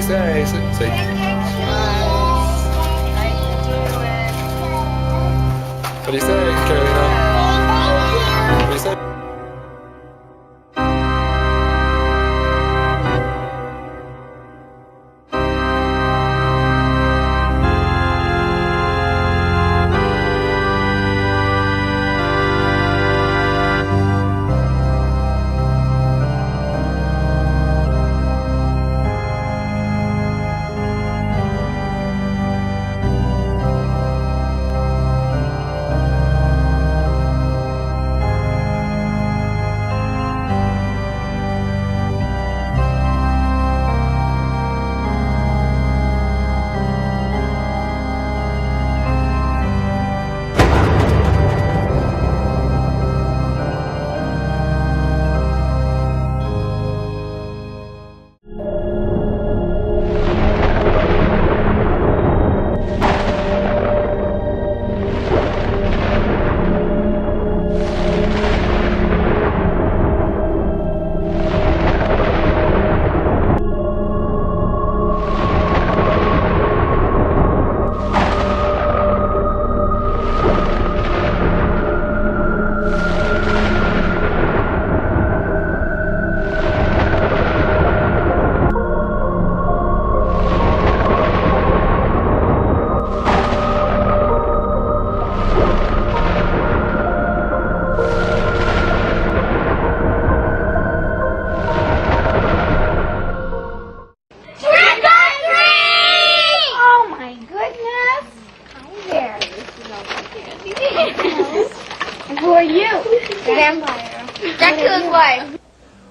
say? Say. What do you say, Carolina? What do you say?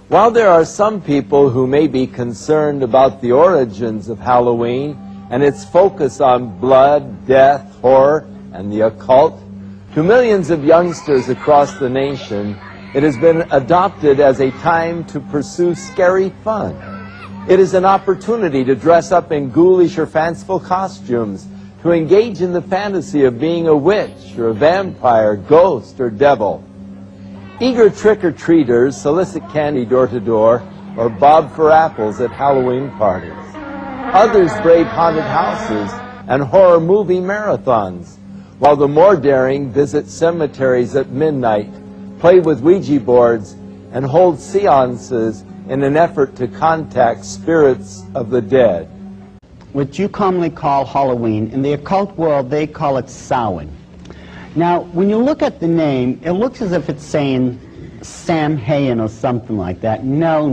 While there are some people who may be concerned about the origins of Halloween and its focus on blood, death, horror, and the occult, to millions of youngsters across the nation, it has been adopted as a time to pursue scary fun. It is an opportunity to dress up in ghoulish or fanciful costumes, to engage in the fantasy of being a witch or a vampire, ghost, or devil. Eager trick-or-treaters solicit candy door-to-door or bob for apples at Halloween parties. Others brave haunted houses and horror movie marathons, while the more daring visit cemeteries at midnight, play with Ouija boards, and hold seances in an effort to contact spirits of the dead. What you commonly call Halloween, in the occult world they call it Samhain. Now, when you look at the name, it looks as if it's saying Samhain or something like that. No.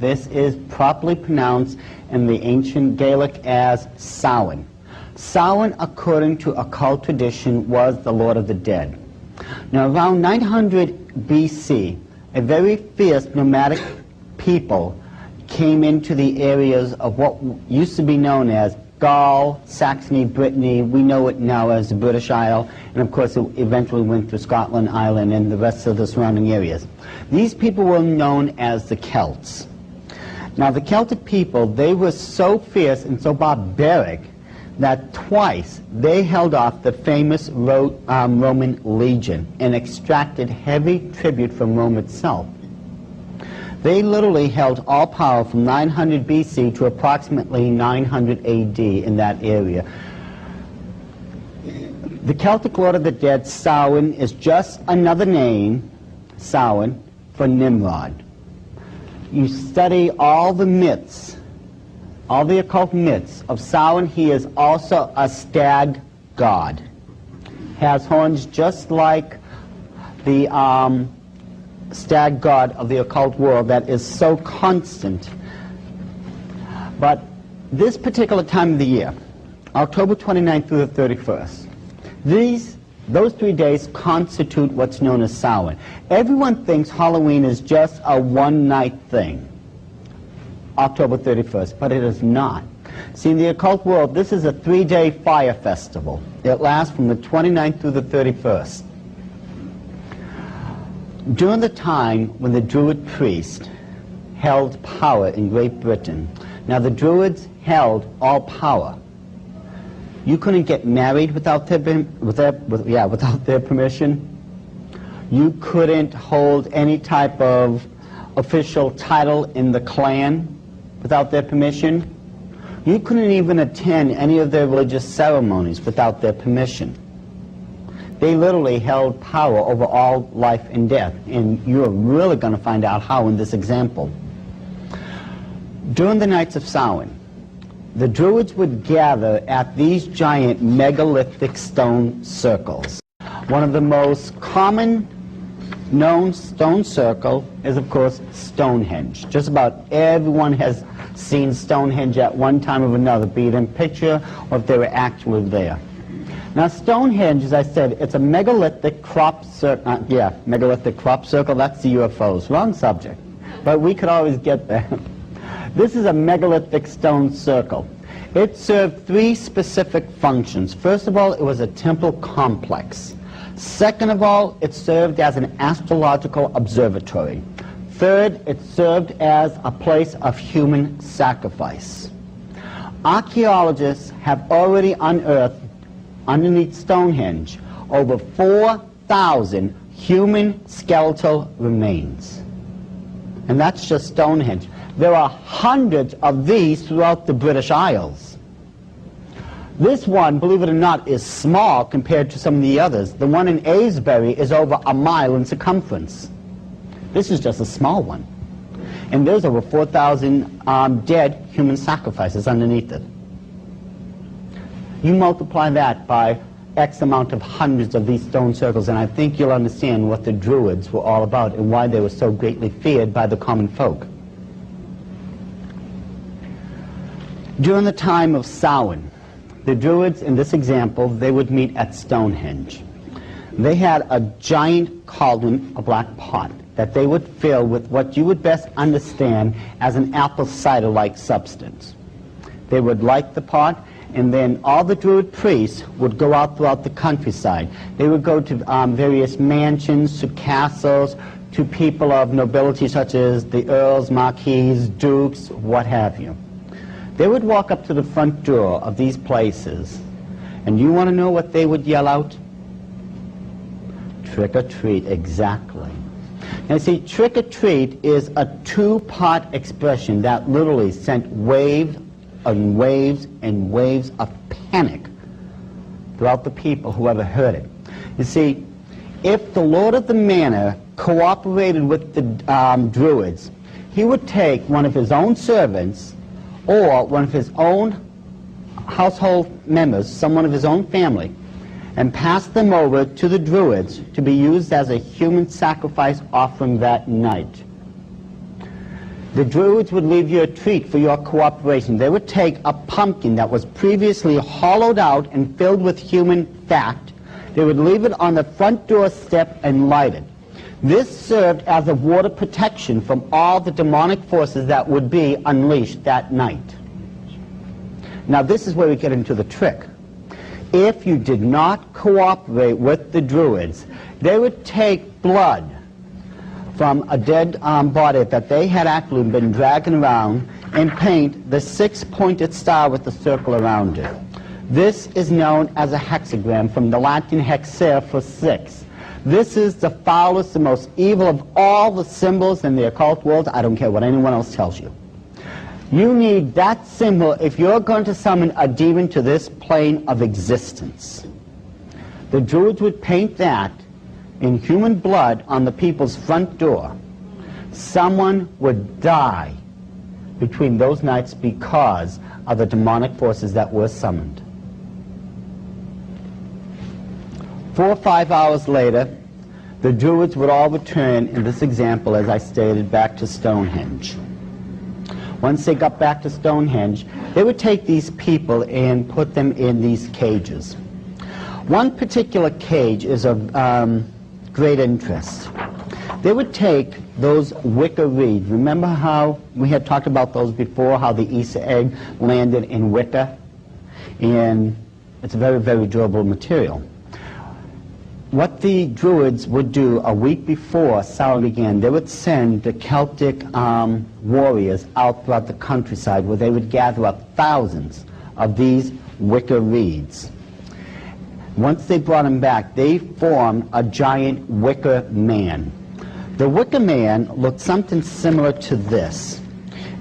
This is properly pronounced in the ancient Gaelic as Samhain. Samhain, according to occult tradition, was the Lord of the Dead. Now, around 900 BC, a very fierce nomadic people came into the areas of what used to be known as Gaul, Saxony, Brittany. We know it now as the British Isle, and of course it eventually went through Scotland, Ireland, and the rest of the surrounding areas. These people were known as the Celts. Now the Celtic people, they were so fierce and so barbaric that twice they held off the famous Roman legion and extracted heavy tribute from Rome itself. They literally held all power from 900 BC to approximately 900 AD in that area. The Celtic Lord of the Dead, Samhain, is just another name, Samhain, for Nimrod. You study all the myths, all the occult myths of Samhain. He is also a stag god. Has horns just like the stag god of the occult world that is so constant. But this particular time of the year, October 29th through the 31st, those 3 days constitute what's known as Samhain. Everyone thinks Halloween is just a one-night thing, October 31st, but it is not. See, in the occult world, this is a 3-day fire festival. It lasts from the 29th through the 31st. During the time when the Druid Priest held power in Great Britain, now the Druids held all power. You couldn't get married without their permission. You couldn't hold any type of official title in the clan without their permission. You couldn't even attend any of their religious ceremonies without their permission. They literally held power over all life and death, and you're really going to find out how in this example. During the nights of Samhain, the Druids would gather at these giant megalithic stone circles. One of the most common known stone circle is, of course, Stonehenge. Just about everyone has seen Stonehenge at one time or another, be it in picture or if they were actually there. Now, Stonehenge, as I said, it's a megalithic crop circle. Megalithic crop circle, that's the UFOs. Wrong subject. But we could always get there. This is a megalithic stone circle. It served three specific functions. First of all, it was a temple complex. Second of all, it served as an astrological observatory. Third, it served as a place of human sacrifice. Archaeologists have already unearthed, underneath Stonehenge, over 4,000 human skeletal remains. And that's just Stonehenge. There are hundreds of these throughout the British Isles. This one, believe it or not, is small compared to some of the others. The one in Avebury is over a mile in circumference. This is just a small one. And there's over 4,000 dead human sacrifices underneath it. You multiply that by X amount of hundreds of these stone circles, and I think you'll understand what the Druids were all about and why they were so greatly feared by the common folk. During the time of Samhain, the Druids, in this example, they would meet at Stonehenge. They had a giant cauldron, a black pot, that they would fill with what you would best understand as an apple cider-like substance. They would light the pot, and then all the Druid priests would go out throughout the countryside. They would go to various mansions, to castles, to people of nobility such as the earls, marquises, dukes, what have you. They would walk up to the front door of these places, and you want to know what they would yell out? Trick or treat, exactly. Now see, trick or treat is a two-part expression that literally sent waves and waves and waves of panic throughout the people who ever heard it. You see, if the Lord of the Manor cooperated with the Druids, he would take one of his own servants or one of his own household members, someone of his own family, and pass them over to the Druids to be used as a human sacrifice offering that night. The Druids would leave you a treat for your cooperation. They would take a pumpkin that was previously hollowed out and filled with human fat. They would leave it on the front doorstep and light it. This served as a water protection from all the demonic forces that would be unleashed that night. Now this is where we get into the trick. If you did not cooperate with the Druids, they would take blood from a dead body that they had actually been dragging around and paint the six-pointed star with the circle around it. This is known as a hexagram, from the Latin hexer for six. This is the foulest, the most evil of all the symbols in the occult world. I don't care what anyone else tells you. You need that symbol if you're going to summon a demon to this plane of existence. The Druids would paint that in human blood on the people's front door. Someone would die between those nights because of the demonic forces that were summoned. 4 or 5 hours later, the Druids would all return, in this example, as I stated, back to Stonehenge. Once they got back to Stonehenge, they would take these people and put them in these cages. One particular cage is of great interest. They would take those wicker reeds. Remember how we had talked about those before, how the Easter egg landed in wicker? And it's a very, very durable material. What the Druids would do a week before Samhain began, they would send the Celtic warriors out throughout the countryside where they would gather up thousands of these wicker reeds. Once they brought them back, they formed a giant Wicker Man. The Wicker Man looked something similar to this.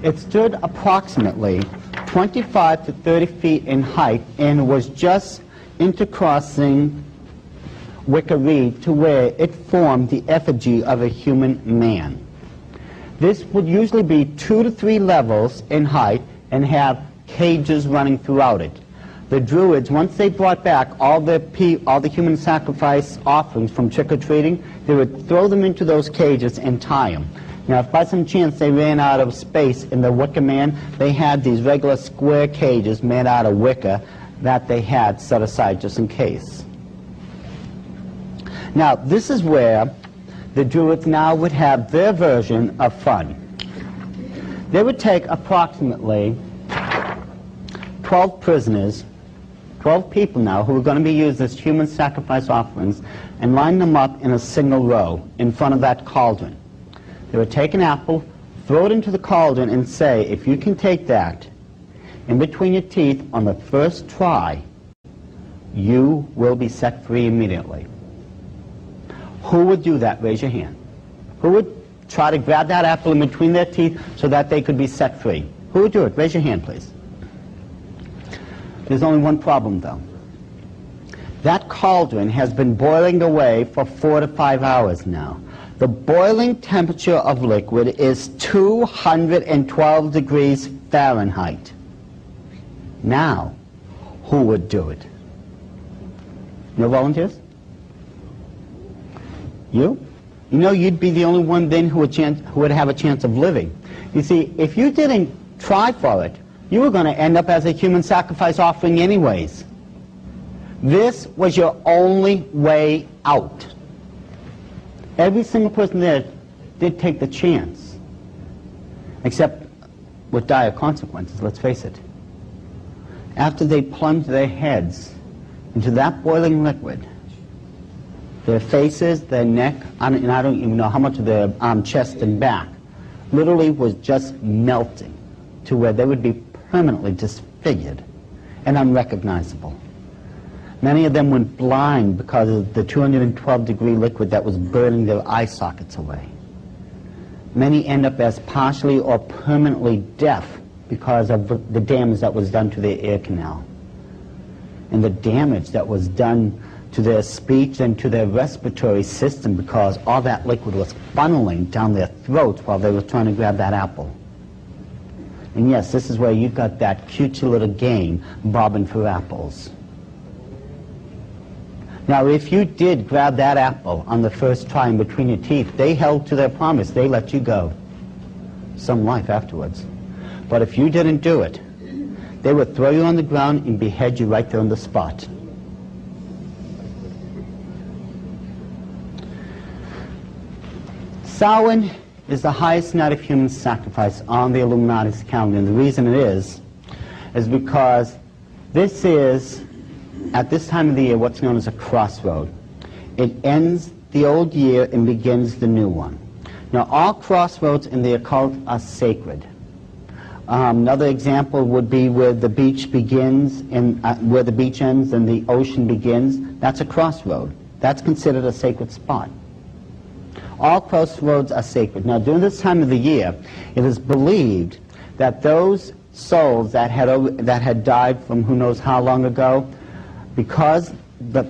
It stood approximately 25 to 30 feet in height and was just intercrossing Wicker Reed to where it formed the effigy of a human man. This would usually be 2 to 3 levels in height and have cages running throughout it. The Druids, once they brought back all the human sacrifice offerings from trick-or-treating, they would throw them into those cages and tie them. Now, if by some chance they ran out of space in the Wicker Man, they had these regular square cages made out of wicker that they had set aside just in case. Now, this is where the Druids now would have their version of fun. They would take approximately 12 prisoners, 12 people now who were going to be used as human sacrifice offerings, and line them up in a single row in front of that cauldron. They would take an apple, throw it into the cauldron, and say, if you can take that in between your teeth on the first try, you will be set free immediately. Who would do that? Raise your hand. Who would try to grab that apple in between their teeth so that they could be set free? Who would do it? Raise your hand, please. There's only one problem, though. That cauldron has been boiling away for 4 to 5 hours now. The boiling temperature of liquid is 212 degrees Fahrenheit. Now, who would do it? No volunteers? You? You know, you'd be the only one then who would have a chance of living. You see, if you didn't try for it, you were going to end up as a human sacrifice offering anyways. This was your only way out. Every single person there did take the chance, except with dire consequences, let's face it. After they plunged their heads into that boiling liquid, their faces, their neck, and I don't even know how much of their chest and back, literally was just melting to where they would be permanently disfigured and unrecognizable. Many of them went blind because of the 212-degree liquid that was burning their eye sockets away. Many end up as partially or permanently deaf because of the damage that was done to their ear canal and the damage that was done to their speech and to their respiratory system because all that liquid was funneling down their throats while they were trying to grab that apple. And yes, this is where you got that cute little game, bobbing for apples. Now, if you did grab that apple on the first try in between your teeth, they held to their promise. They let you go. Some life afterwards. But if you didn't do it, they would throw you on the ground and behead you right there on the spot. Samhain is the highest night of human sacrifice on the Illuminati's calendar. And the reason it is because this is, at this time of the year, what's known as a crossroad. It ends the old year and begins the new one. Now, all crossroads in the occult are sacred. Another example would be where the beach begins and where the beach ends and the ocean begins. That's a crossroad. That's considered a sacred spot. All crossroads are sacred. Now, during this time of the year, it is believed that those souls that had died from who knows how long ago, because the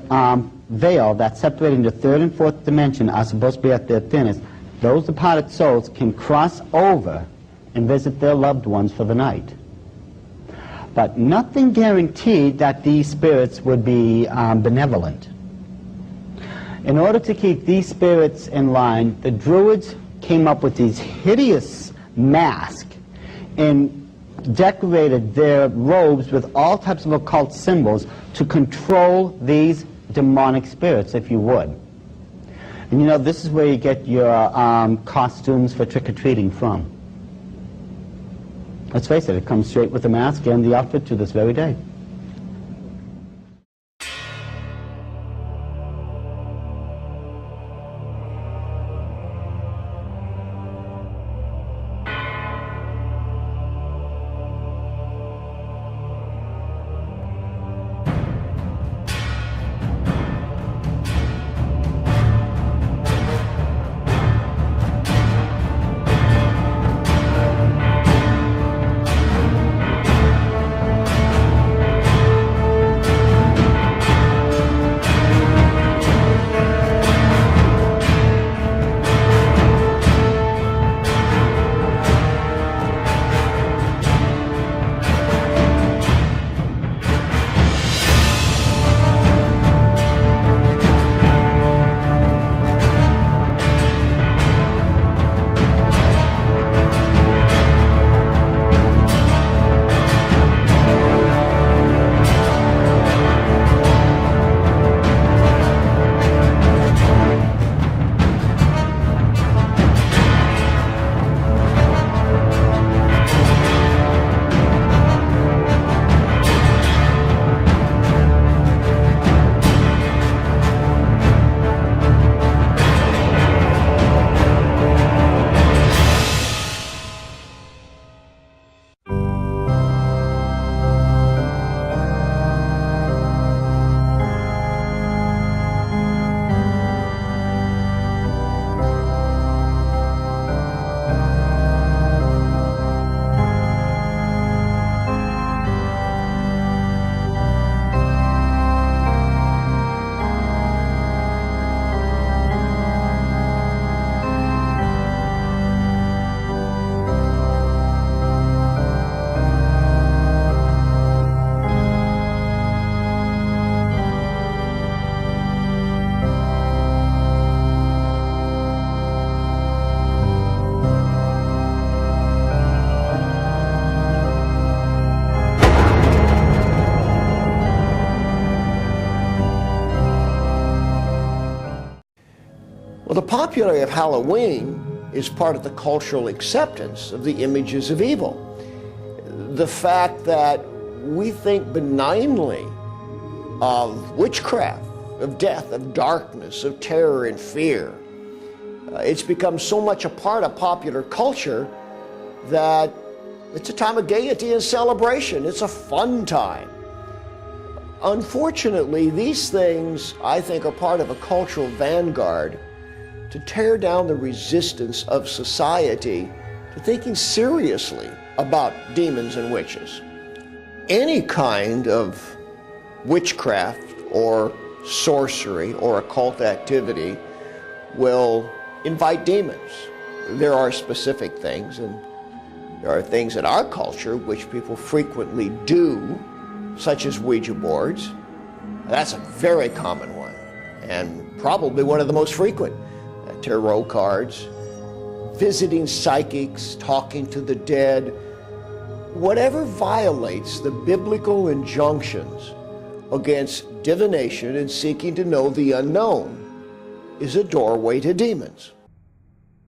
veil that's separating the third and fourth dimension are supposed to be at their thinnest, those departed souls can cross over and visit their loved ones for the night. But nothing guaranteed that these spirits would be benevolent. In order to keep these spirits in line, the Druids came up with these hideous masks and decorated their robes with all types of occult symbols to control these demonic spirits, if you would. And you know, this is where you get your costumes for trick-or-treating from. Let's face it, it comes straight with the mask and the outfit to this very day. Well, the popularity of Halloween is part of the cultural acceptance of the images of evil. The fact that we think benignly of witchcraft, of death, of darkness, of terror and fear. It's become so much a part of popular culture that it's a time of gaiety and celebration. It's a fun time. Unfortunately, these things, I think, are part of a cultural vanguard to tear down the resistance of society to thinking seriously about demons and witches. Any kind of witchcraft or sorcery or occult activity will invite demons. There are specific things, and there are things in our culture which people frequently do, such as Ouija boards. That's a very common one, and probably one of the most frequent. Tarot cards, visiting psychics, talking to the dead. Whatever violates the biblical injunctions against divination and seeking to know the unknown is a doorway to demons.